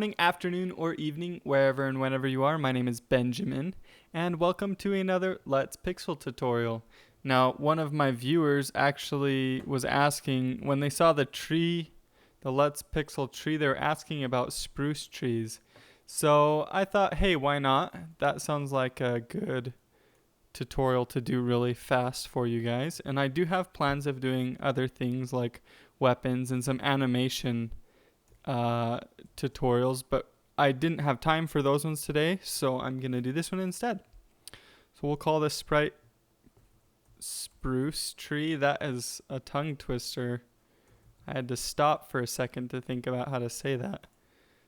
Morning, afternoon, or evening, wherever and whenever you are. My name is Benjamin, and welcome to another Let's Pixel tutorial. Now, one of my viewers actually was asking, when they saw the tree, the Let's Pixel tree, they were asking about spruce trees. So I thought, hey, why not? That sounds like a good tutorial to do really fast for you guys. And I do have plans of doing other things like weapons and some animation tutorials, but I didn't have time for those ones today, so I'm gonna do this one instead. So we'll call this sprite Spruce Tree. That is a tongue twister. I had to stop for a second to think about how to say that.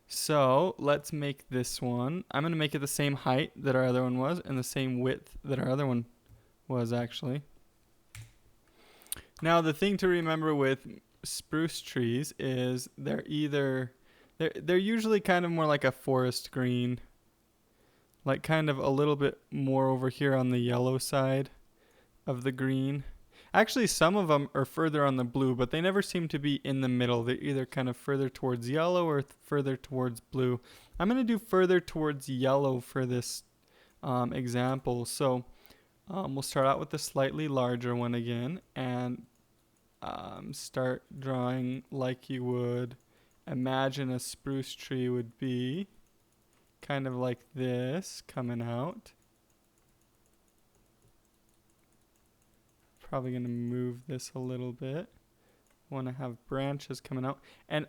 So let's make this one. I'm gonna make it the same height that our other one was and the same width that our other one was actually. Now the thing to remember with spruce trees is they're usually kind of more like a forest green, like kind of a little bit more over here on the yellow side of the green. Actually, some of them are further on the blue, but they never seem to be in the middle. They're either kind of further towards yellow or further towards blue. I'm going to do further towards yellow for this example. So we'll start out with the slightly larger one again and start drawing like you would imagine a spruce tree would be, kind of like this coming out. Probably going to move this a little bit. Want to have branches coming out, and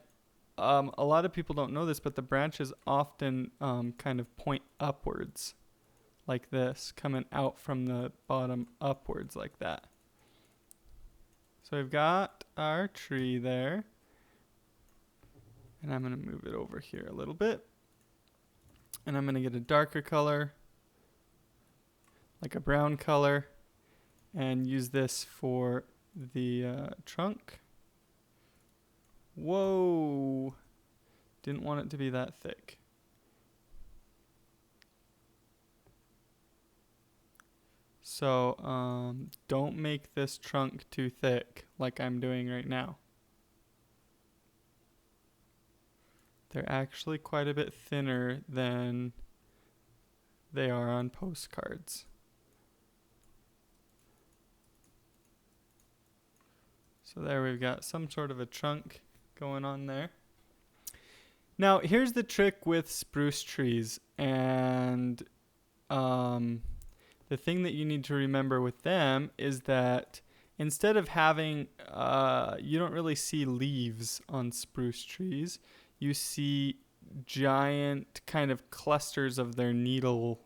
a lot of people don't know this, but the branches often kind of point upwards like this, coming out from the bottom upwards like that. So we've got our tree there, and I'm going to move it over here a little bit, and I'm going to get a darker color, like a brown color, and use this for the trunk. Whoa! Didn't want it to be that thick. So don't make this trunk too thick like I'm doing right now. They're actually quite a bit thinner than they are on postcards. So there we've got some sort of a trunk going on there. Now here's the trick with spruce trees, and the thing that you need to remember with them is that instead of having, you don't really see leaves on spruce trees. You see giant kind of clusters of their needles.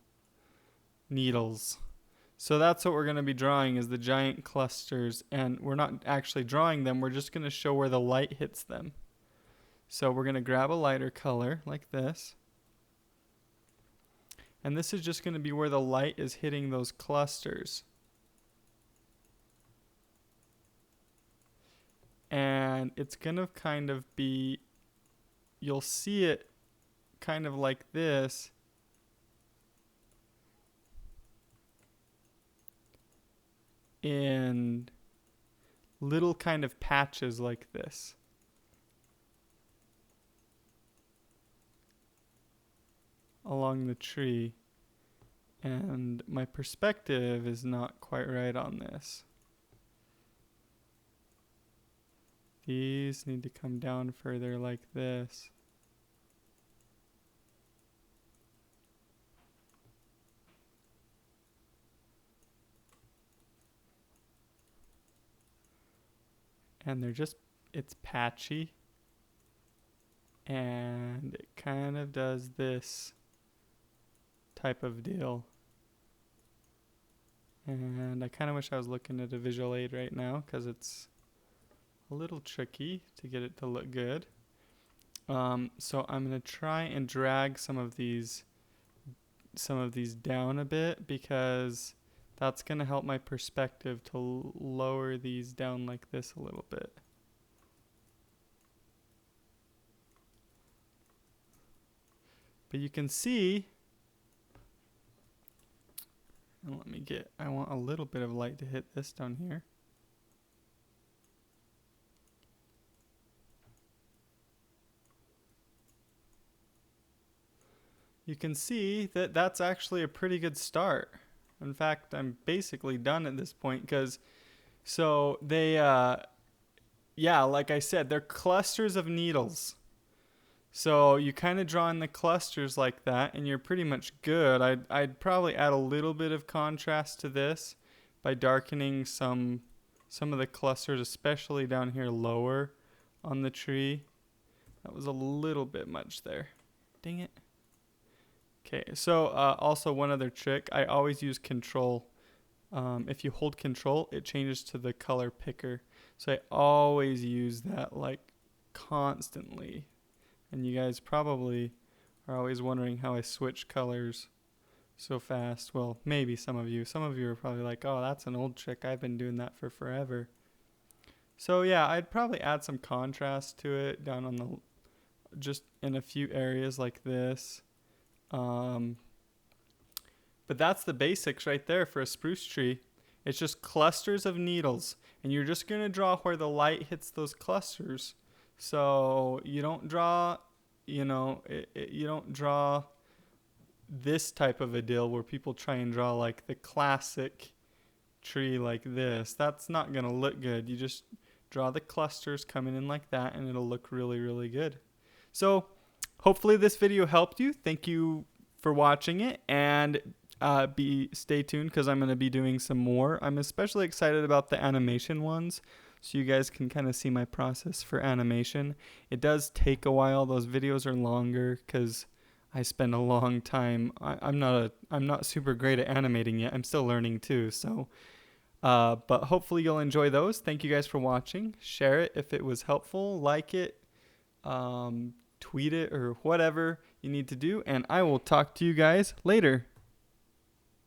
So that's what we're going to be drawing, is the giant clusters, and we're not actually drawing them, we're just going to show where the light hits them. So we're going to grab a lighter color like this. And this is just going to be where the light is hitting those clusters. And it's going to kind of be, you'll see it kind of like this. In little kind of patches like this. Along the tree, and my perspective is not quite right on this. These need to come down further like this. And it's patchy, and it kind of does this type of deal. And I kind of wish I was looking at a visual aid right now, because it's a little tricky to get it to look good. So I'm going to try and drag some of these down a bit, because that's going to help my perspective to lower these down like this a little bit. But you can see, and I want a little bit of light to hit this down here. you can see that that's actually a pretty good start. In fact, I'm basically done at this point because so they, yeah, like I said, they're clusters of needles. So you kind of draw in the clusters like that, and you're pretty much good. I'd probably add a little bit of contrast to this by darkening some of the clusters, especially down here lower on the tree. That was a little bit much there. Dang it. Okay, so also one other trick, I always use control. If you hold control, it changes to the color picker. So I always use that like constantly. And you guys probably are always wondering how I switch colors so fast. Well, maybe some of you. Some of you are probably like, oh, that's an old trick. I've been doing that for forever. So yeah, I'd probably add some contrast to it down on the, just in a few areas like this. But that's the basics right there for a spruce tree. It's just clusters of needles, and you're just going to draw where the light hits those clusters. So you don't draw, you don't draw this type of a deal where people try and draw like the classic tree like this. That's not going to look good. You just draw the clusters coming in like that, and it'll look really, really good. So hopefully this video helped you. Thank you for watching it, and stay tuned because I'm going to be doing some more. I'm especially excited about the animation ones, so you guys can kind of see my process for animation. It does take a while. Those videos are longer because I spend a long time. I'm not super great at animating yet. I'm still learning too. So, but hopefully you'll enjoy those. Thank you guys for watching. Share it if it was helpful. Like it. Tweet it or whatever you need to do. And I will talk to you guys later.